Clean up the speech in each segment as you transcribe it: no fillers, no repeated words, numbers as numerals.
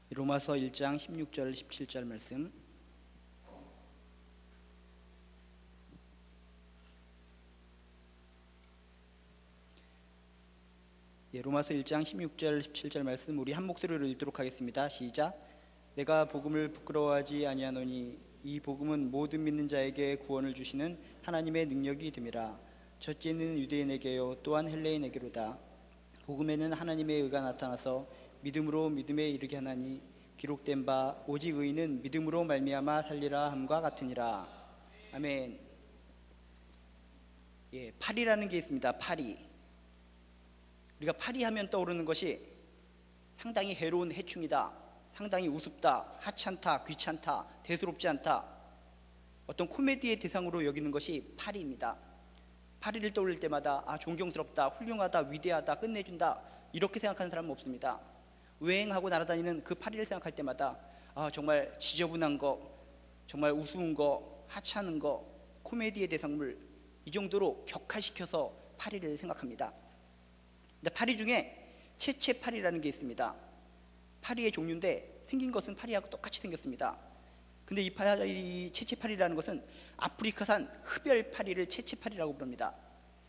로마서 1장 16절 17절 말씀. 로마서 1장 16절 17절 말씀 우리 한 목소리로 읽도록 하겠습니다. 시작. 내가 복음을 부끄러워하지 아니하노니 이 복음은 모든 믿는 자에게 구원을 주시는 하나님의 능력이 됨이라. 첫째는 유대인에게요 또한 헬레인에게로다. 복음에는 하나님의 의가 나타나서 믿음으로 믿음에 이르게 하나니 기록된 바 오직 의인은 믿음으로 말미암아 살리라 함과 같으니라. 아멘. 파리라는 게 있습니다. 파리. 우리가 파리하면 떠오르는 것이 상당히 해로운 해충이다, 상당히 우습다, 하찮다, 귀찮다, 대수롭지 않다, 어떤 코미디의 대상으로 여기는 것이 파리입니다. 파리를 떠올릴 때마다 존경스럽다, 훌륭하다, 위대하다, 끝내준다 이렇게 생각하는 사람은 없습니다. 외행하고 날아다니는 그 파리를 생각할 때마다 정말 지저분한 거, 정말 우스운 거, 하찮은 거, 코미디의 대상물, 이 정도로 격화시켜서 파리를 생각합니다. 근데 파리 중에 채채파리라는 게 있습니다. 파리의 종류인데 생긴 것은 파리하고 똑같이 생겼습니다. 근데 이 파리, 채채파리라는 것은 아프리카산 흡열파리를 채채파리라고 부릅니다.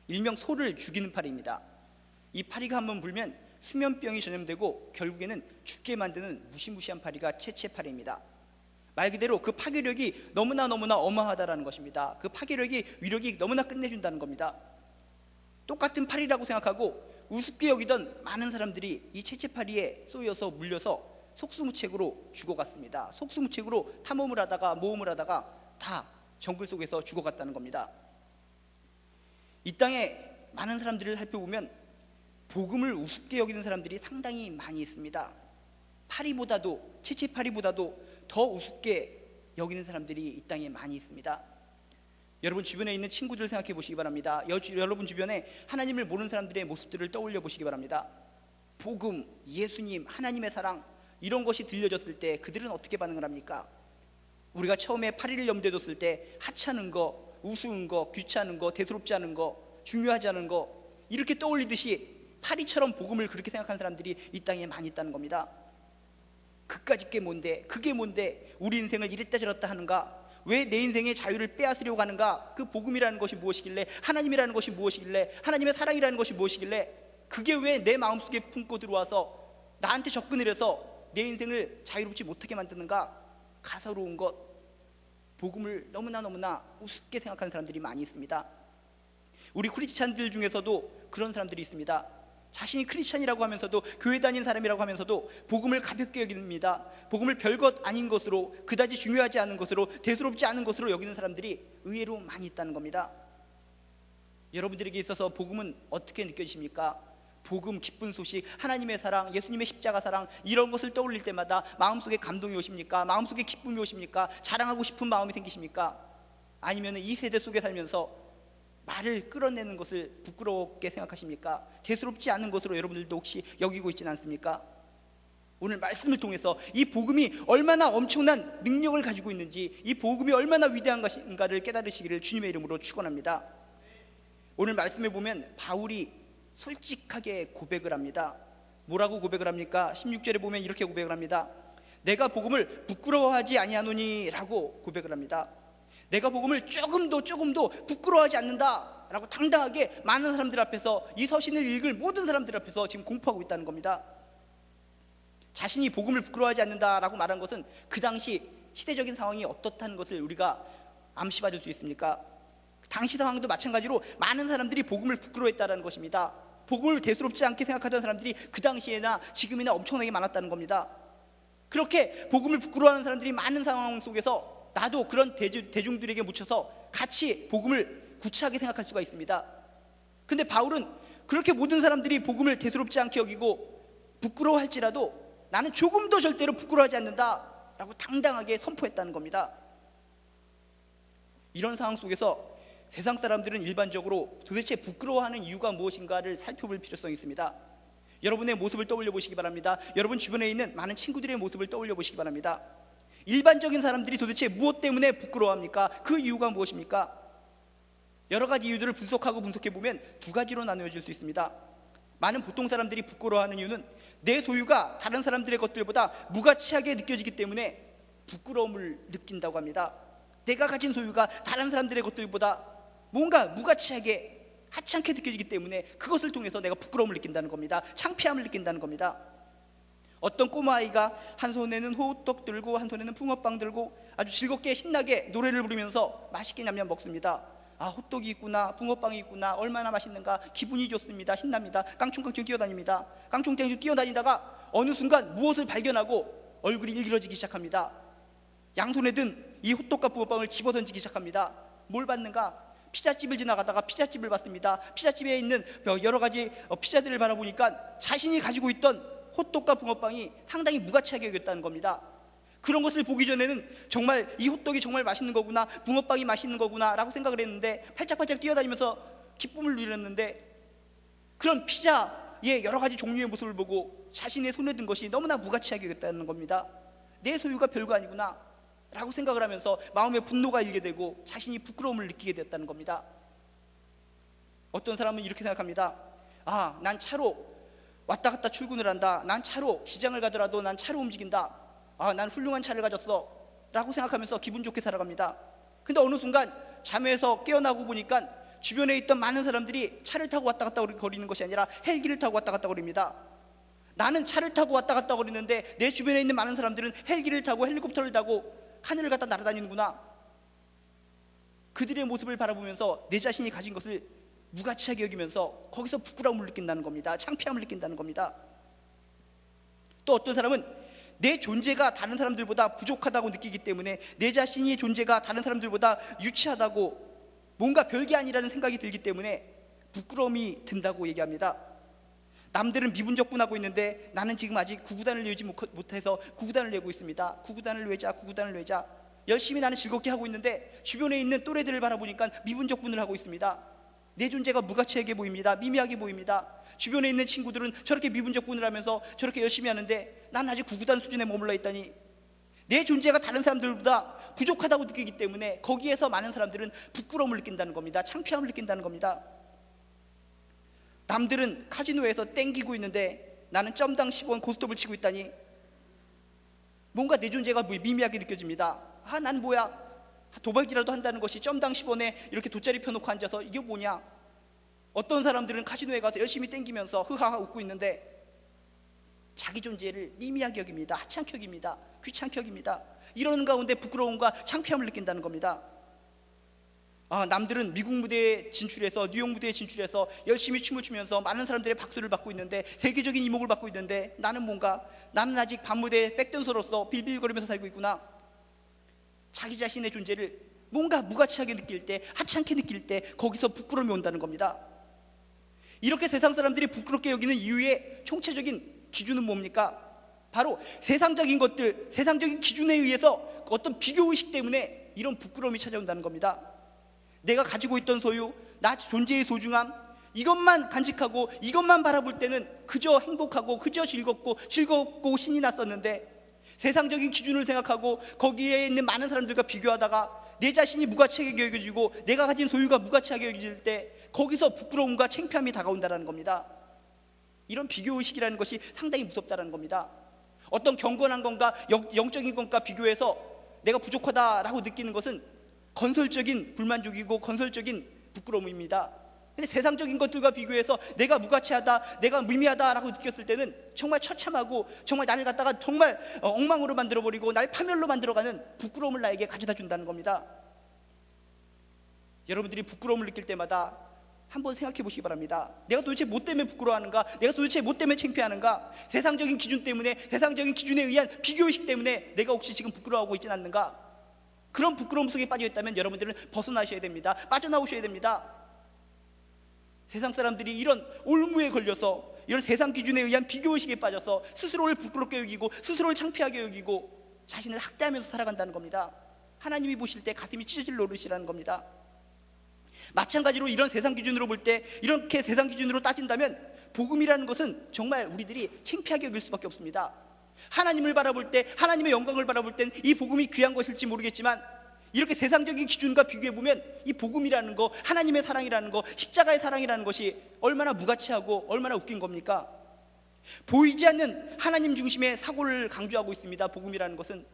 일명 소를 죽이는 파리입니다. 이 파리가 한번 불면 수면병이 전염되고 결국에는 죽게 만드는 무시무시한 파리가 채채파리입니다. 말 그대로 그 파괴력이 너무나 어마하다라는 것입니다. 그 파괴력이 위력이 너무나 끝내준다는 겁니다. 똑같은 파리라고 생각하고 우습게 여기던 많은 사람들이 이 채채파리에 쏘여서 물려서 속수무책으로 죽어갔습니다. 속수무책으로 탐험을 하다가 모험을 하다가 다 정글 속에서 죽어갔다는 겁니다. 이 땅에 많은 사람들을 살펴보면 복음을 우습게 여기는 사람들이 상당히 많이 있습니다. 파리보다도, 채채파리보다도 더 우습게 여기는 사람들이 이 땅에 많이 있습니다. 여러분 주변에 있는 친구들을 생각해 보시기 바랍니다. 여러분 주변에 하나님을 모르는 사람들의 모습들을 떠올려 보시기 바랍니다. 복음, 예수님, 하나님의 사랑 이런 것이 들려졌을 때 그들은 어떻게 반응을 합니까? 우리가 처음에 파리를 염두에 뒀을 때 하찮은 거, 우스운 거, 귀찮은 거, 대수롭지 않은 거, 중요하지 않은 거 이렇게 떠올리듯이 파리처럼 복음을 그렇게 생각하는 사람들이 이 땅에 많이 있다는 겁니다. 그까짓 게 뭔데, 그게 뭔데 우리 인생을 이랬다 저랬다 하는가? 왜 내 인생의 자유를 빼앗으려고 하는가? 그 복음이라는 것이 무엇이길래, 하나님이라는 것이 무엇이길래, 하나님의 사랑이라는 것이 무엇이길래 그게 왜 내 마음속에 품고 들어와서 나한테 접근을 해서 내 인생을 자유롭지 못하게 만드는가? 가소로운 것, 복음을 너무나 우습게 생각하는 사람들이 많이 있습니다. 우리 크리스찬들 중에서도 그런 사람들이 있습니다. 자신이 크리스찬이라고 하면서도, 교회 다니는 사람이라고 하면서도 복음을 가볍게 여깁니다. 복음을 별것 아닌 것으로, 그다지 중요하지 않은 것으로, 대수롭지 않은 것으로 여기는 사람들이 의외로 많이 있다는 겁니다. 여러분들에게 있어서 복음은 어떻게 느껴지십니까? 복음, 기쁜 소식, 하나님의 사랑, 예수님의 십자가 사랑 이런 것을 떠올릴 때마다 마음속에 감동이 오십니까? 마음속에 기쁨이 오십니까? 자랑하고 싶은 마음이 생기십니까? 아니면 이 세대 속에 살면서 말을 끌어내는 것을 부끄럽게 생각하십니까? 대수롭지 않은 것으로 여러분들도 혹시 여기고 있지는 않습니까? 오늘 말씀을 통해서 이 복음이 얼마나 엄청난 능력을 가지고 있는지, 이 복음이 얼마나 위대한 것인가를 깨달으시기를 주님의 이름으로 축원합니다. 오늘 말씀에 보면 바울이 솔직하게 고백을 합니다. 뭐라고 고백을 합니까? 16절에 보면 이렇게 고백을 합니다. 내가 복음을 부끄러워하지 아니하노니 라고 고백을 합니다. 내가 복음을 조금도 부끄러워하지 않는다 라고 당당하게 많은 사람들 앞에서, 이 서신을 읽을 모든 사람들 앞에서 지금 공포하고 있다는 겁니다. 자신이 복음을 부끄러워하지 않는다 라고 말한 것은 그 당시 시대적인 상황이 어떻다는 것을 우리가 암시받을 수 있습니까? 당시 상황도 마찬가지로 많은 사람들이 복음을 부끄러워했다는 것입니다. 복음을 대수롭지 않게 생각하던 사람들이 그 당시에나 지금이나 엄청나게 많았다는 겁니다. 그렇게 복음을 부끄러워하는 사람들이 많은 상황 속에서 나도 그런 대중들에게 묻혀서 같이 복음을 구차하게 생각할 수가 있습니다. 근데 바울은 그렇게 모든 사람들이 복음을 대수롭지 않게 여기고 부끄러워할지라도 나는 조금도 절대로 부끄러워하지 않는다 라고 당당하게 선포했다는 겁니다. 이런 상황 속에서 세상 사람들은 일반적으로 도대체 부끄러워하는 이유가 무엇인가를 살펴볼 필요성이 있습니다. 여러분의 모습을 떠올려 보시기 바랍니다. 여러분 주변에 있는 많은 친구들의 모습을 떠올려 보시기 바랍니다. 일반적인 사람들이 도대체 무엇 때문에 부끄러워합니까? 그 이유가 무엇입니까? 여러 가지 이유들을 분석해 보면 두 가지로 나누어질 수 있습니다. 많은 보통 사람들이 부끄러워하는 이유는 내 소유가 다른 사람들의 것들보다 무가치하게 느껴지기 때문에 부끄러움을 느낀다고 합니다. 내가 가진 소유가 다른 사람들의 것들보다 뭔가 무가치하게 하찮게 느껴지기 때문에 그것을 통해서 내가 부끄러움을 느낀다는 겁니다. 창피함을 느낀다는 겁니다. 어떤 꼬마아이가 한 손에는 호떡 들고 한 손에는 붕어빵 들고 아주 즐겁게 신나게 노래를 부르면서 맛있게 냠냠 먹습니다. 아, 호떡이 있구나, 붕어빵이 있구나, 얼마나 맛있는가, 기분이 좋습니다. 신납니다. 깡충깡충 뛰어다닙니다. 깡충깡충 뛰어다니다가 어느 순간 무엇을 발견하고 얼굴이 일그러지기 시작합니다. 양손에 든 이 호떡과 붕어빵을 집어던지기 시작합니다. 뭘 봤는가? 피자집을 지나가다가 피자집을 봤습니다. 피자집에 있는 여러 가지 피자들을 바라보니까 자신이 가지고 있던 호떡과 붕어빵이 상당히 무가치하게 여겼다는 겁니다. 그런 것을 보기 전에는 정말 이 호떡이 정말 맛있는 거구나, 붕어빵이 맛있는 거구나 라고 생각을 했는데 팔짝팔짝 뛰어다니면서 기쁨을 누렸는데 그런 피자의 여러 가지 종류의 모습을 보고 자신의 손에 든 것이 너무나 무가치하게 여겼다는 겁니다. 내 소유가 별거 아니구나 라고 생각을 하면서 마음에 분노가 일게 되고 자신이 부끄러움을 느끼게 되었다는 겁니다. 어떤 사람은 이렇게 생각합니다. 아, 난 차로 왔다 갔다 출근을 한다. 난 차로 시장을 가더라도 난 차로 움직인다. 아, 난 훌륭한 차를 가졌어 라고 생각하면서 기분 좋게 살아갑니다. 근데 어느 순간 잠에서 깨어나고 보니까 주변에 있던 많은 사람들이 차를 타고 왔다 갔다 거리는 것이 아니라 헬기를 타고 왔다 갔다 거립니다. 나는 차를 타고 왔다 갔다 거리는데 내 주변에 있는 많은 사람들은 헬기를 타고 헬리콥터를 타고 하늘을 갖다 날아다니는구나. 그들의 모습을 바라보면서 내 자신이 가진 것을 무가치하게 여기면서 거기서 부끄러움을 느낀다는 겁니다. 창피함을 느낀다는 겁니다. 또 어떤 사람은 내 존재가 다른 사람들보다 부족하다고 느끼기 때문에 내 자신의 존재가 다른 사람들보다 유치하다고 뭔가 별게 아니라는 생각이 들기 때문에 부끄러움이 든다고 얘기합니다. 남들은 미분적분하고 있는데 나는 지금 아직 구구단을 외우지 못해서 구구단을 외우고 있습니다. 구구단을 외자, 구구단을 외자. 열심히 나는 즐겁게 하고 있는데 주변에 있는 또래들을 바라보니까 미분적분을 하고 있습니다. 내 존재가 무가치하게 보입니다. 미미하게 보입니다. 주변에 있는 친구들은 저렇게 미분적분을 하면서 저렇게 열심히 하는데 나는 아직 구구단 수준에 머물러 있다니. 내 존재가 다른 사람들보다 부족하다고 느끼기 때문에 거기에서 많은 사람들은 부끄러움을 느낀다는 겁니다. 창피함을 느낀다는 겁니다. 남들은 카지노에서 땡기고 있는데 나는 점당 10원 고스톱을 치고 있다니 뭔가 내 존재가 미미하게 느껴집니다. 아, 난 뭐야, 도박이라도 한다는 것이 점당 10원에 이렇게 돗자리 펴놓고 앉아서 이게 뭐냐. 어떤 사람들은 카지노에 가서 열심히 땡기면서 흐하하 웃고 있는데 자기 존재를 미미하게 여깁니다. 하찮게 여깁니다. 귀찮게 여깁니다. 이러는 가운데 부끄러움과 창피함을 느낀다는 겁니다. 아, 남들은 미국 무대에 진출해서 뉴욕 무대에 진출해서 열심히 춤을 추면서 많은 사람들의 박수를 받고 있는데 세계적인 이목을 받고 있는데 나는 아직 밤무대의 백댄서로서 빌빌거리면서 살고 있구나. 자기 자신의 존재를 뭔가 무가치하게 느낄 때, 하찮게 느낄 때 거기서 부끄러움이 온다는 겁니다. 이렇게 세상 사람들이 부끄럽게 여기는 이유의 총체적인 기준은 뭡니까? 바로 세상적인 것들, 세상적인 기준에 의해서 어떤 비교의식 때문에 이런 부끄러움이 찾아온다는 겁니다. 내가 가지고 있던 소유, 나 존재의 소중함, 이것만 간직하고 이것만 바라볼 때는 그저 행복하고 그저 즐겁고 신이 났었는데 세상적인 기준을 생각하고 거기에 있는 많은 사람들과 비교하다가 내 자신이 무가치하게 여겨지고 내가 가진 소유가 무가치하게 여겨질 때 거기서 부끄러움과 창피함이 다가온다는 겁니다. 이런 비교의식이라는 것이 상당히 무섭다는 겁니다. 어떤 경건한 것과 영적인 것과 비교해서 내가 부족하다라고 느끼는 것은 건설적인 불만족이고 건설적인 부끄러움입니다. 근데 세상적인 것들과 비교해서 내가 무가치하다, 내가 무의미하다라고 느꼈을 때는 정말 처참하고 정말 나를 갖다가 정말 엉망으로 만들어버리고 날 파멸로 만들어가는 부끄러움을 나에게 가져다 준다는 겁니다. 여러분들이 부끄러움을 느낄 때마다 한번 생각해 보시기 바랍니다. 내가 도대체 뭐 때문에 부끄러워하는가? 내가 도대체 뭐 때문에 창피하는가? 세상적인 기준 때문에, 세상적인 기준에 의한 비교의식 때문에 내가 혹시 지금 부끄러워하고 있지는 않는가? 그런 부끄러움 속에 빠져 있다면 여러분들은 벗어나셔야 됩니다. 빠져나오셔야 됩니다. 세상 사람들이 이런 올무에 걸려서 이런 세상 기준에 의한 비교의식에 빠져서 스스로를 부끄럽게 여기고 스스로를 창피하게 여기고 자신을 학대하면서 살아간다는 겁니다. 하나님이 보실 때 가슴이 찢어질 노릇이라는 겁니다. 마찬가지로 이런 세상 기준으로 볼 때, 이렇게 세상 기준으로 따진다면 복음이라는 것은 정말 우리들이 창피하게 여길 수밖에 없습니다. 하나님을 바라볼 때, 하나님의 영광을 바라볼 땐 이 복음이 귀한 것일지 모르겠지만 이렇게 세상적인 기준과 비교해보면 이 복음이라는 거, 하나님의 사랑이라는 거, 십자가의 사랑이라는 것이 얼마나 무가치하고 얼마나 웃긴 겁니까? 보이지 않는 하나님 중심의 사고를 강조하고 있습니다. 복음이라는 것은.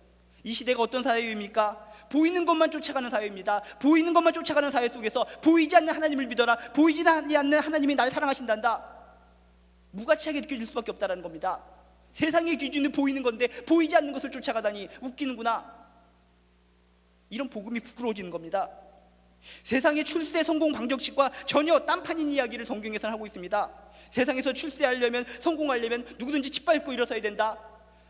이 시대가 어떤 사회입니까? 보이는 것만 쫓아가는 사회입니다. 보이는 것만 쫓아가는 사회 속에서 보이지 않는 하나님을 믿어라, 보이지 않는 하나님이 날 사랑하신단다, 무가치하게 느껴질 수밖에 없다는 겁니다. 세상의 기준은 보이는 건데 보이지 않는 것을 쫓아가다니 웃기는구나. 이런 복음이 부끄러워지는 겁니다. 세상의 출세 성공 방정식과 전혀 딴판인 이야기를 성경에서는 하고 있습니다. 세상에서 출세하려면, 성공하려면 누구든지 짓밟고 일어서야 된다.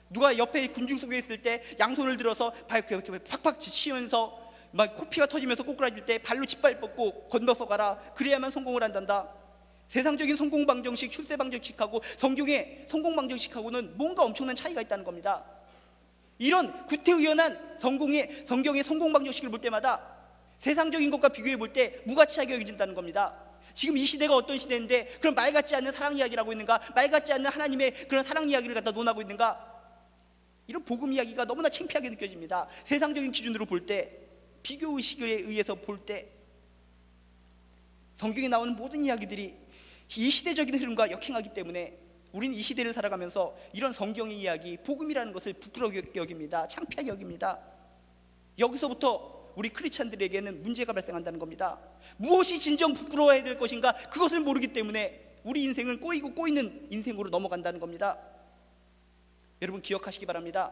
누가 옆에 군중 속에 있을 때 양손을 들어서 팍팍 치면서 막 코피가 터지면서 꼬꾸라질 때 발로 짓밟고 건너서 가라, 그래야만 성공을 한단다. 세상적인 성공 방정식, 출세 방정식하고 성경의 성공 방정식하고는 뭔가 엄청난 차이가 있다는 겁니다. 이런 구태의연한 성경의 성공 방정식을 볼 때마다 세상적인 것과 비교해 볼 때 무가치하게 여겨진다는 겁니다. 지금 이 시대가 어떤 시대인데 그런 말 같지 않는 사랑 이야기를 하고 있는가? 말 같지 않는 하나님의 그런 사랑 이야기를 갖다 논하고 있는가? 이런 복음 이야기가 너무나 창피하게 느껴집니다. 세상적인 기준으로 볼 때, 비교의식에 의해서 볼 때 성경에 나오는 모든 이야기들이 이 시대적인 흐름과 역행하기 때문에 우리는 이 시대를 살아가면서 이런 성경의 이야기, 복음이라는 것을 부끄럽게 여깁니다. 창피하게 여깁니다. 여기서부터 우리 크리스찬들에게는 문제가 발생한다는 겁니다. 무엇이 진정 부끄러워해야 될 것인가, 그것을 모르기 때문에 우리 인생은 꼬이고 꼬이는 인생으로 넘어간다는 겁니다. 여러분 기억하시기 바랍니다.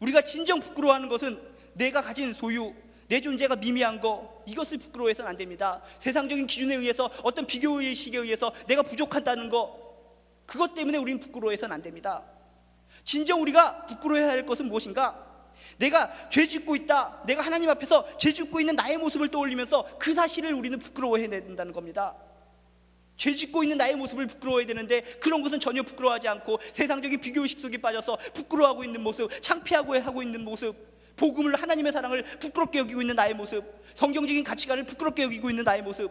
우리가 진정 부끄러워하는 것은 내가 가진 소유, 내 존재가 미미한 거, 이것을 부끄러워해서는 안 됩니다. 세상적인 기준에 의해서, 어떤 비교의식에 의해서 내가 부족하다는 거, 그것 때문에 우리는 부끄러워해서는 안 됩니다. 진정 우리가 부끄러워해야 할 것은 무엇인가? 내가 죄 짓고 있다, 내가 하나님 앞에서 죄 짓고 있는 나의 모습을 떠올리면서 그 사실을 우리는 부끄러워해야 된다는 겁니다. 죄 짓고 있는 나의 모습을 부끄러워해야 되는데 그런 것은 전혀 부끄러워하지 않고 세상적인 비교의식 속에 빠져서 부끄러워하고 있는 모습, 창피하고 하고 있는 모습, 복음을, 하나님의 사랑을 부끄럽게 여기고 있는 나의 모습, 성경적인 가치관을 부끄럽게 여기고 있는 나의 모습,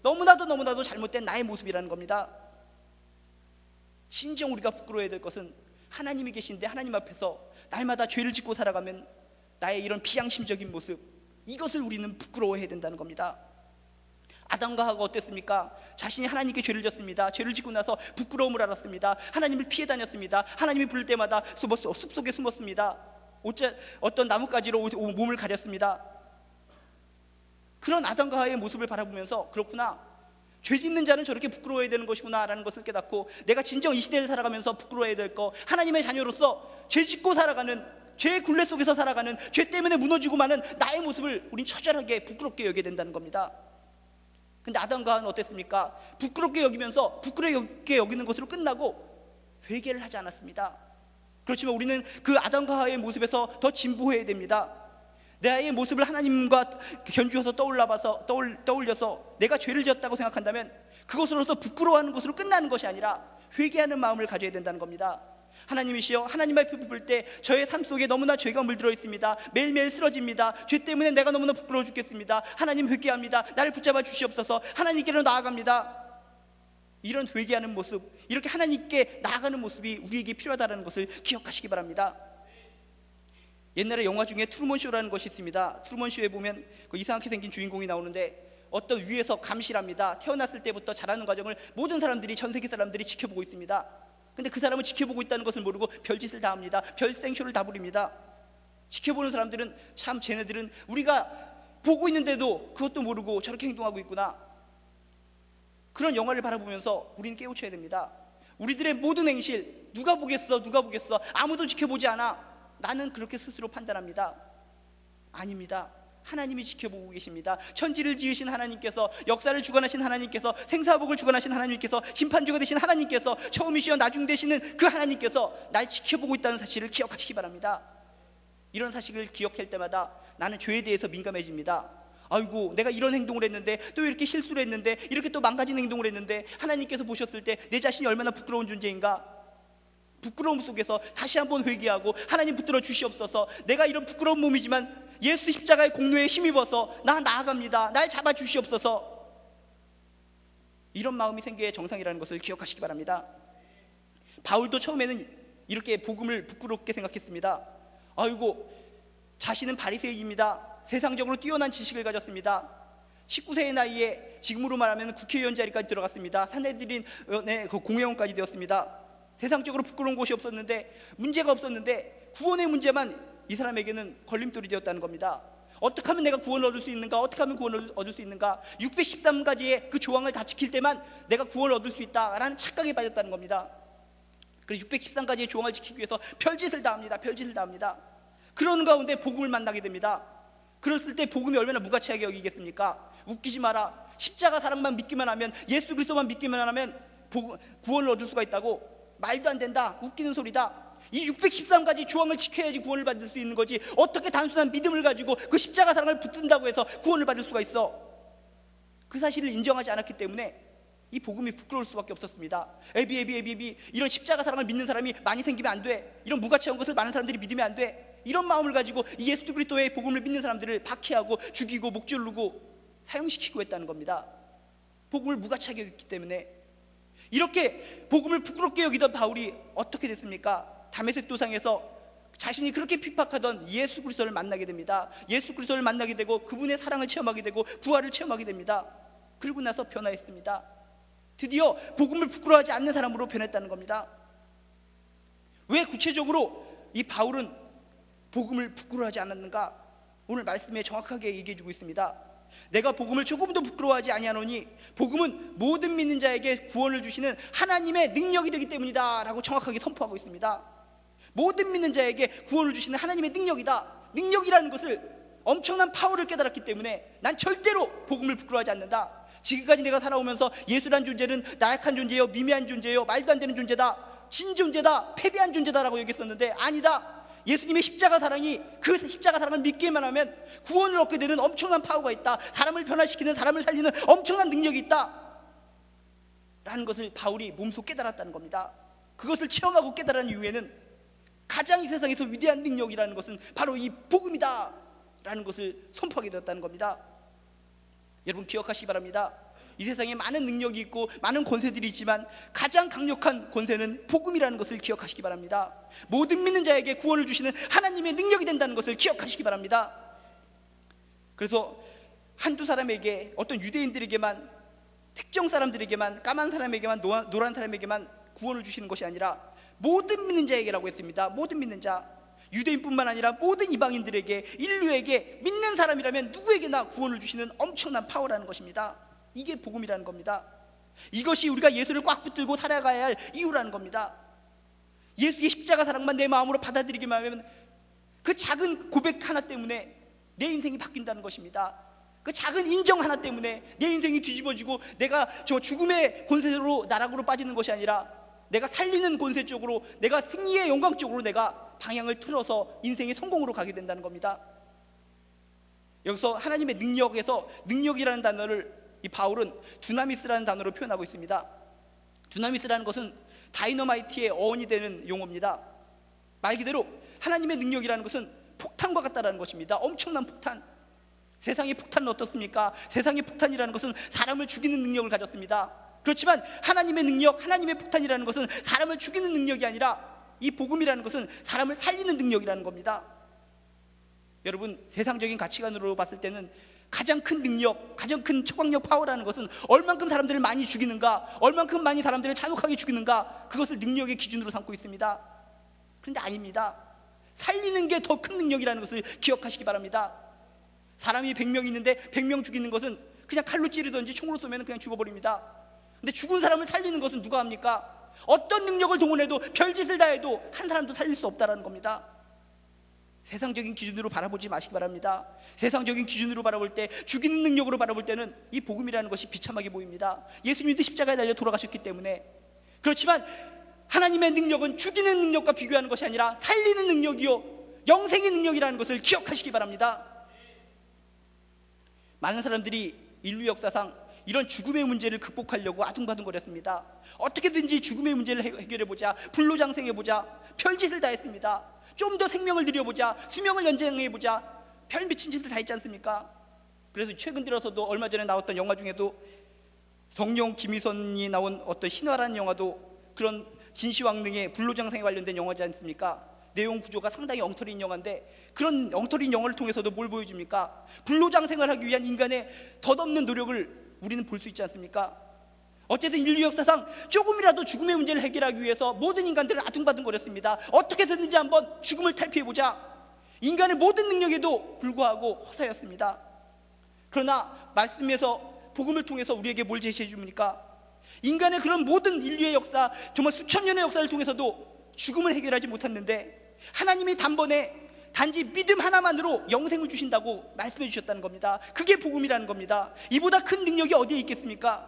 너무나도 잘못된 나의 모습이라는 겁니다. 진정 우리가 부끄러워해야 될 것은 하나님이 계신데 하나님 앞에서 날마다 죄를 짓고 살아가면 나의 이런 비양심적인 모습, 이것을 우리는 부끄러워해야 된다는 겁니다. 아담과 하와가 어땠습니까? 자신이 하나님께 죄를 졌습니다. 죄를 짓고 나서 부끄러움을 알았습니다. 하나님을 피해 다녔습니다. 하나님이 부를 때마다 숲속에 숨었습니다. 어떤 나뭇가지로 몸을 가렸습니다. 그런 아담과 하와의 모습을 바라보면서 그렇구나, 죄 짓는 자는 저렇게 부끄러워해야 되는 것이구나 라는 것을 깨닫고, 내가 진정 이 시대를 살아가면서 부끄러워해야 될 거, 하나님의 자녀로서 죄 짓고 살아가는, 죄의 굴레 속에서 살아가는, 죄 때문에 무너지고 마는 나의 모습을 우린 처절하게 부끄럽게 여겨야 된다는 겁니다. 근데 아담과 하와는 어땠습니까? 부끄럽게 여기면서 부끄럽게 여기는 것으로 끝나고 회개를 하지 않았습니다. 그렇지만 우리는 그 아담과 하와의 모습에서 더 진보해야 됩니다. 나의 모습을 하나님과 견주어서 떠올려서 내가 죄를 지었다고 생각한다면 그것으로서 부끄러워하는 것으로 끝나는 것이 아니라 회개하는 마음을 가져야 된다는 겁니다. 하나님이시여, 하나님 앞에 볼 때 저의 삶 속에 너무나 죄가 물들어 있습니다. 매일매일 쓰러집니다. 죄 때문에 내가 너무나 부끄러워 죽겠습니다. 하나님 회개합니다. 나를 붙잡아 주시옵소서. 하나님께로 나아갑니다. 이런 회개하는 모습, 이렇게 하나님께 나아가는 모습이 우리에게 필요하다는 것을 기억하시기 바랍니다. 옛날에 영화 중에 트루먼쇼라는 것이 있습니다. 트루먼쇼에 보면 그 이상하게 생긴 주인공이 나오는데 어떤 위에서 감시를 합니다. 태어났을 때부터 자라는 과정을 모든 사람들이, 전 세계 사람들이 지켜보고 있습니다. 근데 그 사람은 지켜보고 있다는 것을 모르고 별짓을 다 합니다. 별생쇼를 다 부립니다. 지켜보는 사람들은 참 쟤네들은 우리가 보고 있는데도 그것도 모르고 저렇게 행동하고 있구나. 그런 영화를 바라보면서 우리는 깨우쳐야 됩니다. 우리들의 모든 행실, 누가 보겠어, 아무도 지켜보지 않아, 나는 그렇게 스스로 판단합니다. 아닙니다. 하나님이 지켜보고 계십니다. 천지를 지으신 하나님께서, 역사를 주관하신 하나님께서, 생사복을 주관하신 하나님께서, 심판주가 되신 하나님께서, 처음이시여 나중 되시는 그 하나님께서 날 지켜보고 있다는 사실을 기억하시기 바랍니다. 이런 사실을 기억할 때마다 나는 죄에 대해서 민감해집니다. 아이고, 내가 이런 행동을 했는데, 또 이렇게 실수를 했는데, 이렇게 또 망가진 행동을 했는데, 하나님께서 보셨을 때 내 자신이 얼마나 부끄러운 존재인가. 부끄러움 속에서 다시 한번 회개하고, 하나님 붙들어 주시옵소서. 내가 이런 부끄러운 몸이지만 예수 십자가의 공로에 힘입어서 나 나아갑니다. 날 잡아 주시옵소서. 이런 마음이 생겨야 정상이라는 것을 기억하시기 바랍니다. 바울도 처음에는 이렇게 복음을 부끄럽게 생각했습니다. 아이고, 자신은 바리새인입니다. 세상적으로 뛰어난 지식을 가졌습니다. 19세의 나이에 지금으로 말하면 국회의원 자리까지 들어갔습니다. 산헤드린의 그 공회원까지 되었습니다. 세상적으로 부끄러운 곳이 없었는데, 문제가 없었는데, 구원의 문제만 이 사람에게는 걸림돌이 되었다는 겁니다. 어떻게 하면 내가 구원을 얻을 수 있는가? 어떻게 하면 구원을 얻을 수 있는가? 613가지의 그 조항을 다 지킬 때만 내가 구원을 얻을 수 있다라는 착각에 빠졌다는 겁니다. 그래서 613가지의 조항을 지키기 위해서 별짓을 다 합니다. 별짓을 다 합니다. 그러는 가운데 복음을 만나게 됩니다. 그랬을 때 복음이 얼마나 무가치하게 여기겠습니까? 웃기지 마라. 십자가 사랑만 믿기만 하면, 예수 그리스도만 믿기만 하면 구원을 얻을 수가 있다고? 말도 안 된다. 웃기는 소리다. 이 613가지 조항을 지켜야지 구원을 받을 수 있는 거지, 어떻게 단순한 믿음을 가지고 그 십자가 사랑을 붙든다고 해서 구원을 받을 수가 있어? 그 사실을 인정하지 않았기 때문에 이 복음이 부끄러울 수밖에 없었습니다. 에비 이런 십자가 사랑을 믿는 사람이 많이 생기면 안 돼. 이런 무가치한 것을 많은 사람들이 믿으면 안 돼. 이런 마음을 가지고 이 예수 그리스도의 복음을 믿는 사람들을 박해하고 죽이고 목줄르고 사형시키고 했다는 겁니다. 복음을 무가치하게 여겼기 때문에. 이렇게 복음을 부끄럽게 여기던 바울이 어떻게 됐습니까? 다메섹 도상에서 자신이 그렇게 핍박하던 예수 그리스도를 만나게 됩니다. 예수 그리스도를 만나게 되고 그분의 사랑을 체험하게 되고 부활을 체험하게 됩니다. 그리고 나서 변화했습니다. 드디어 복음을 부끄러워하지 않는 사람으로 변했다는 겁니다. 왜 구체적으로 이 바울은 복음을 부끄러워하지 않았는가? 오늘 말씀에 정확하게 얘기해주고 있습니다. 내가 복음을 조금도 부끄러워하지 아니하노니 복음은 모든 믿는 자에게 구원을 주시는 하나님의 능력이 되기 때문이다 라고 정확하게 선포하고 있습니다. 모든 믿는 자에게 구원을 주시는 하나님의 능력이다. 능력이라는 것을, 엄청난 파워를 깨달았기 때문에 난 절대로 복음을 부끄러워하지 않는다. 지금까지 내가 살아오면서 예수란 존재는 나약한 존재요, 미미한 존재요, 말도 안 되는 존재다, 진존재다, 패배한 존재다라고 여겼었는데 아니다. 예수님의 십자가 사랑이, 그 십자가 사랑을 믿기만 하면 구원을 얻게 되는 엄청난 파워가 있다. 사람을 변화시키는, 사람을 살리는 엄청난 능력이 있다 라는 것을 바울이 몸소 깨달았다는 겁니다. 그것을 체험하고 깨달은 이후에는 가장 이 세상에서 위대한 능력이라는 것은 바로 이 복음이다 라는 것을 선포하게 되었다는 겁니다. 여러분 기억하시기 바랍니다. 이 세상에 많은 능력이 있고 많은 권세들이 있지만 가장 강력한 권세는 복음이라는 것을 기억하시기 바랍니다. 모든 믿는 자에게 구원을 주시는 하나님의 능력이 된다는 것을 기억하시기 바랍니다. 그래서 한두 사람에게, 어떤 유대인들에게만, 특정 사람들에게만, 까만 사람에게만, 노란 사람에게만 구원을 주시는 것이 아니라 모든 믿는 자에게라고 했습니다. 모든 믿는 자, 유대인뿐만 아니라 모든 이방인들에게, 인류에게, 믿는 사람이라면 누구에게나 구원을 주시는 엄청난 파워라는 것입니다. 이게 복음이라는 겁니다. 이것이 우리가 예수를 꽉 붙들고 살아가야 할 이유라는 겁니다. 예수의 십자가 사랑만 내 마음으로 받아들이기만 하면 그 작은 고백 하나 때문에 내 인생이 바뀐다는 것입니다. 그 작은 인정 하나 때문에 내 인생이 뒤집어지고 내가 저 죽음의 권세로 나락으로 빠지는 것이 아니라 내가 살리는 권세 쪽으로, 내가 승리의 영광 쪽으로 내가 방향을 틀어서 인생의 성공으로 가게 된다는 겁니다. 여기서 하나님의 능력에서 능력이라는 단어를 이 바울은 두나미스라는 단어로 표현하고 있습니다. 두나미스라는 것은 다이너마이트의 어원이 되는 용어입니다. 말 그대로 하나님의 능력이라는 것은 폭탄과 같다라는 것입니다. 엄청난 폭탄. 세상의 폭탄은 어떻습니까? 세상의 폭탄이라는 것은 사람을 죽이는 능력을 가졌습니다. 그렇지만 하나님의 능력, 하나님의 폭탄이라는 것은 사람을 죽이는 능력이 아니라 이 복음이라는 것은 사람을 살리는 능력이라는 겁니다. 여러분, 세상적인 가치관으로 봤을 때는 가장 큰 능력, 가장 큰 초강력 파워라는 것은 얼만큼 사람들을 많이 죽이는가, 얼만큼 많이 사람들을 잔혹하게 죽이는가, 그것을 능력의 기준으로 삼고 있습니다. 그런데 아닙니다. 살리는 게 더 큰 능력이라는 것을 기억하시기 바랍니다. 사람이 100명 있는데 100명 죽이는 것은 그냥 칼로 찌르든지 총으로 쏘면 그냥 죽어버립니다. 근데 죽은 사람을 살리는 것은 누가 합니까? 어떤 능력을 동원해도, 별짓을 다 해도 한 사람도 살릴 수 없다는 겁니다. 세상적인 기준으로 바라보지 마시기 바랍니다. 세상적인 기준으로 바라볼 때, 죽이는 능력으로 바라볼 때는 이 복음이라는 것이 비참하게 보입니다. 예수님도 십자가에 달려 돌아가셨기 때문에. 그렇지만 하나님의 능력은 죽이는 능력과 비교하는 것이 아니라 살리는 능력이요, 영생의 능력이라는 것을 기억하시기 바랍니다. 많은 사람들이 인류 역사상 이런 죽음의 문제를 극복하려고 아둥바둥거렸습니다. 어떻게든지 죽음의 문제를 해결해보자, 불로장생해보자, 별짓을 다 했습니다. 좀 더 생명을 들여보자, 수명을 연장해보자, 별 미친 짓을 다 했지 않습니까? 그래서 최근 들어서도 얼마 전에 나왔던 영화 중에도 성룡, 김희선이 나온 어떤 신화라는 영화도 그런 진시황릉의 불로장생에 관련된 영화지 않습니까? 내용 구조가 상당히 엉터리인 영화인데, 그런 엉터리인 영화를 통해서도 뭘 보여줍니까? 불로장생을 하기 위한 인간의 덧없는 노력을 우리는 볼 수 있지 않습니까? 어쨌든 인류 역사상 조금이라도 죽음의 문제를 해결하기 위해서 모든 인간들은 아둥바둥거렸습니다. 어떻게 됐는지 한번 죽음을 탈피해보자. 인간의 모든 능력에도 불구하고 허사였습니다. 그러나 말씀에서, 복음을 통해서 우리에게 뭘 제시해 줍니까? 인간의 그런 모든 인류의 역사, 정말 수천 년의 역사를 통해서도 죽음을 해결하지 못했는데 하나님이 단번에 단지 믿음 하나만으로 영생을 주신다고 말씀해 주셨다는 겁니다. 그게 복음이라는 겁니다. 이보다 큰 능력이 어디에 있겠습니까?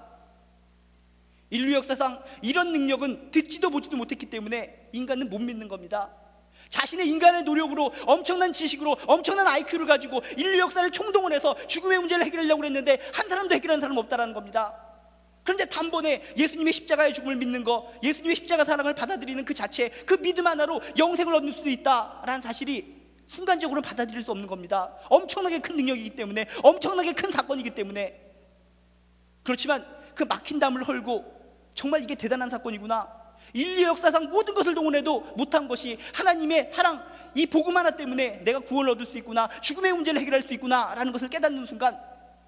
인류 역사상 이런 능력은 듣지도 보지도 못했기 때문에 인간은 못 믿는 겁니다. 자신의 인간의 노력으로, 엄청난 지식으로, 엄청난 IQ를 가지고 인류 역사를 총동원해서 죽음의 문제를 해결하려고 했는데 한 사람도 해결하는 사람은 없다는 겁니다. 그런데 단번에 예수님의 십자가의 죽음을 믿는 거, 예수님의 십자가 사랑을 받아들이는 그 자체, 그 믿음 하나로 영생을 얻을 수도 있다라는 사실이 순간적으로 받아들일 수 없는 겁니다. 엄청나게 큰 능력이기 때문에, 엄청나게 큰 사건이기 때문에. 그렇지만 그 막힌 담을 헐고 정말 이게 대단한 사건이구나, 인류 역사상 모든 것을 동원해도 못한 것이 하나님의 사랑, 이 복음 하나 때문에 내가 구원을 얻을 수 있구나, 죽음의 문제를 해결할 수 있구나 라는 것을 깨닫는 순간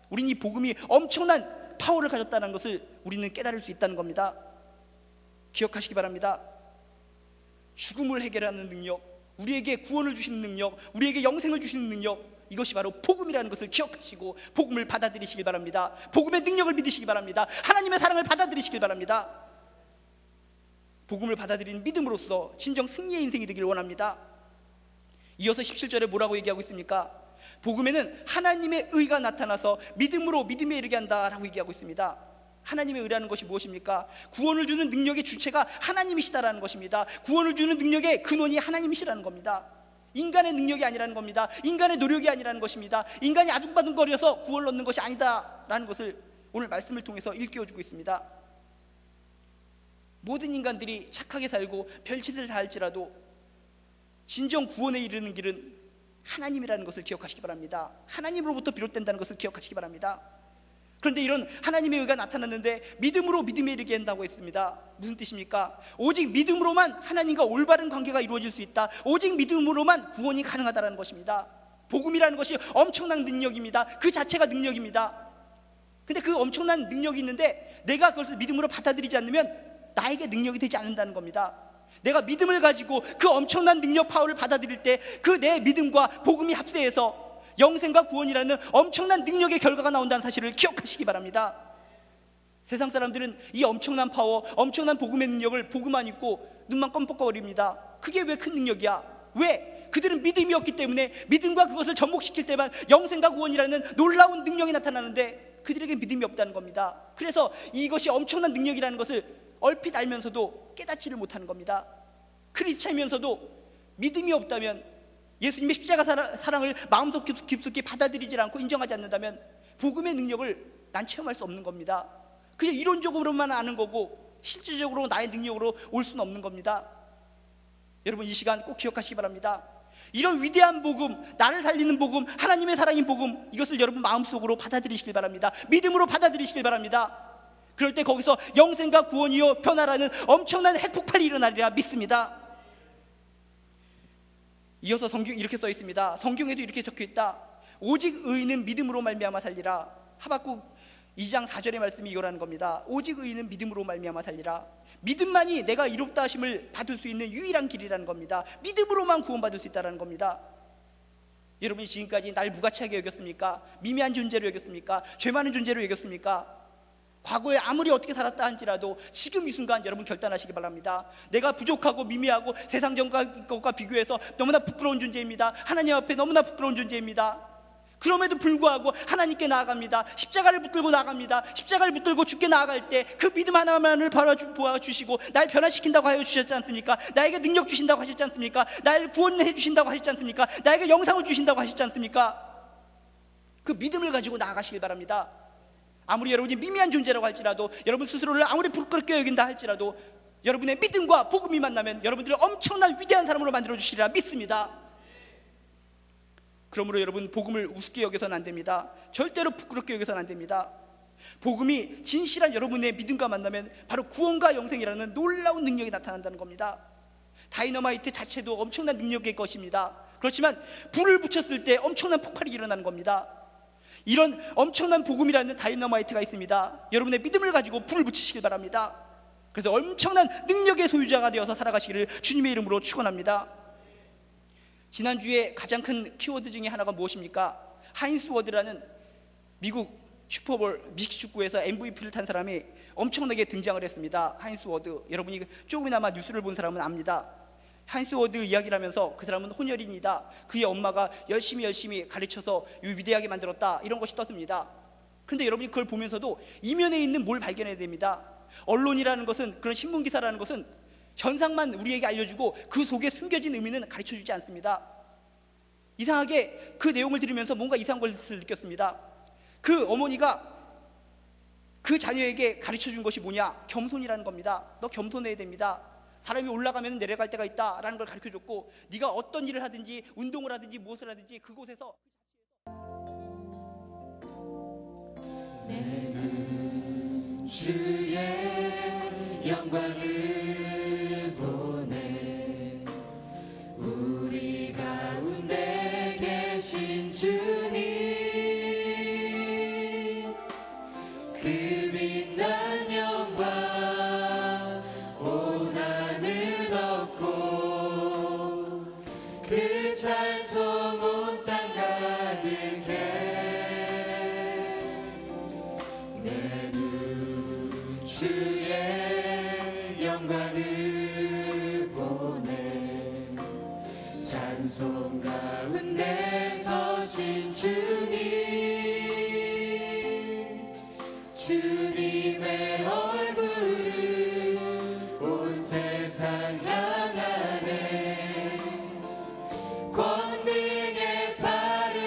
우리는 이 복음이 엄청난 파워를 가졌다는 것을 우리는 깨달을 수 있다는 겁니다. 기억하시기 바랍니다. 죽음을 해결하는 능력, 우리에게 구원을 주시는 능력, 우리에게 영생을 주시는 능력, 이것이 바로 복음이라는 것을 기억하시고 복음을 받아들이시길 바랍니다. 복음의 능력을 믿으시기 바랍니다. 하나님의 사랑을 받아들이시길 바랍니다. 복음을 받아들이는 믿음으로써 진정 승리의 인생이 되길 원합니다. 이어서 17절에 뭐라고 얘기하고 있습니까? 복음에는 하나님의 의가 나타나서 믿음으로 믿음에 이르게 한다라고 얘기하고 있습니다. 하나님의 의라는 것이 무엇입니까? 구원을 주는 능력의 주체가 하나님이시다라는 것입니다. 구원을 주는 능력의 근원이 하나님이시라는 겁니다. 인간의 능력이 아니라는 겁니다. 인간의 노력이 아니라는 것입니다. 인간이 아둥바둥거려서 구원을 얻는 것이 아니다라는 것을 오늘 말씀을 통해서 일깨워주고 있습니다. 모든 인간들이 착하게 살고 별짓을 다 할지라도 진정 구원에 이르는 길은 하나님이라는 것을 기억하시기 바랍니다. 하나님으로부터 비롯된다는 것을 기억하시기 바랍니다. 그런데 이런 하나님의 의가 나타났는데 믿음으로 믿음에 이르게 한다고 했습니다. 무슨 뜻입니까? 오직 믿음으로만 하나님과 올바른 관계가 이루어질 수 있다. 오직 믿음으로만 구원이 가능하다는 것입니다. 복음이라는 것이 엄청난 능력입니다. 그 자체가 능력입니다. 근데 그 엄청난 능력이 있는데 내가 그것을 믿음으로 받아들이지 않으면 나에게 능력이 되지 않는다는 겁니다. 내가 믿음을 가지고 그 엄청난 능력 파워를 받아들일 때 그 내 믿음과 복음이 합세해서 영생과 구원이라는 엄청난 능력의 결과가 나온다는 사실을 기억하시기 바랍니다. 세상 사람들은 이 엄청난 파워, 엄청난 복음의 능력을 보고만 있고 눈만 껌뻑거립니다. 그게 왜 큰 능력이야? 왜? 그들은 믿음이 없기 때문에 믿음과 그것을 접목시킬 때만 영생과 구원이라는 놀라운 능력이 나타나는데 그들에게 믿음이 없다는 겁니다. 그래서 이것이 엄청난 능력이라는 것을 얼핏 알면서도 깨닫지를 못하는 겁니다. 크리스찬이면서도 믿음이 없다면, 예수님의 십자가 사랑을 마음속 깊숙이 받아들이지 않고 인정하지 않는다면 복음의 능력을 난 체험할 수 없는 겁니다. 그냥 이론적으로만 아는 거고 실질적으로 나의 능력으로 올 수는 없는 겁니다. 여러분, 이 시간 꼭 기억하시기 바랍니다. 이런 위대한 복음, 나를 살리는 복음, 하나님의 사랑인 복음, 이것을 여러분 마음속으로 받아들이시길 바랍니다. 믿음으로 받아들이시길 바랍니다. 그럴 때 거기서 영생과 구원이요 변화라는 엄청난 핵폭발이 일어나리라 믿습니다. 이어서 성경 이렇게 써 있습니다. 성경에도 이렇게 적혀 있다. 오직 의인은 믿음으로 말미암아 살리라. 하박국 2장 4절의 말씀이 이거라는 겁니다. 오직 의인은 믿음으로 말미암아 살리라. 믿음만이 내가 이롭다 하심을 받을 수 있는 유일한 길이라는 겁니다. 믿음으로만 구원받을 수 있다는 겁니다. 여러분이 지금까지 날 무가치하게 여겼습니까? 미미한 존재로 여겼습니까? 죄 많은 존재로 여겼습니까? 과거에 아무리 어떻게 살았다 할지라도 지금 이 순간 여러분 결단하시기 바랍니다. 내가 부족하고 미미하고 세상적인 것과 비교해서 너무나 부끄러운 존재입니다. 하나님 앞에 너무나 부끄러운 존재입니다. 그럼에도 불구하고 하나님께 나아갑니다. 십자가를 붙들고 나아갑니다. 십자가를 붙들고 죽게 나아갈 때 그 믿음 하나만을 보아주시고 날 변화시킨다고 하여 주셨지 않습니까? 나에게 능력 주신다고 하셨지 않습니까? 나를 구원해 주신다고 하셨지 않습니까? 나에게 영상을 주신다고 하셨지 않습니까? 그 믿음을 가지고 나아가시길 바랍니다. 아무리 여러분이 미미한 존재라고 할지라도, 여러분 스스로를 아무리 부끄럽게 여긴다 할지라도 여러분의 믿음과 복음이 만나면 여러분들을 엄청난 위대한 사람으로 만들어주시리라 믿습니다. 그러므로 여러분, 복음을 우습게 여겨서는 안 됩니다. 절대로 부끄럽게 여겨서는 안 됩니다. 복음이 진실한 여러분의 믿음과 만나면 바로 구원과 영생이라는 놀라운 능력이 나타난다는 겁니다. 다이너마이트 자체도 엄청난 능력의 것입니다. 그렇지만 불을 붙였을 때 엄청난 폭발이 일어나는 겁니다. 이런 엄청난 복음이라는 다이너마이트가 있습니다. 여러분의 믿음을 가지고 불을 붙이시길 바랍니다. 그래서 엄청난 능력의 소유자가 되어서 살아가시기를 주님의 이름으로 축원합니다. 지난주에 가장 큰 키워드 중에 하나가 무엇입니까? 하인스 워드라는 미국 슈퍼볼 믹스축구에서 MVP를 탄 사람이 엄청나게 등장을 했습니다. 하인스 워드, 여러분이 조금이나마 뉴스를 본 사람은 압니다. 하인스 워드 이야기를 하면서 그 사람은 혼혈인이다, 그의 엄마가 열심히 가르쳐서 위대하게 만들었다, 이런 것이 떴습니다. 그런데 여러분이 그걸 보면서도 이면에 있는 뭘 발견해야 됩니다. 언론이라는 것은, 그런 신문기사라는 것은 현상만 우리에게 알려주고 그 속에 숨겨진 의미는 가르쳐주지 않습니다. 이상하게 그 내용을 들으면서 뭔가 이상한 것을 느꼈습니다. 그 어머니가 그 자녀에게 가르쳐준 것이 뭐냐? 겸손이라는 겁니다. 너 겸손해야 됩니다. 사람이 올라가면 내려갈 때가 있다라는 걸 가르쳐줬고, 네가 어떤 일을 하든지 운동을 하든지 무엇을 하든지 그곳에서 내는 주의 영광을 보내. 우리 가운데 계신 주님, 그 빛난 영광 온 하늘 덮고 그 찬송 온 땅 가득해. 내 눈 주의 영광을 보내. 찬송 가운데 서신 주님, 주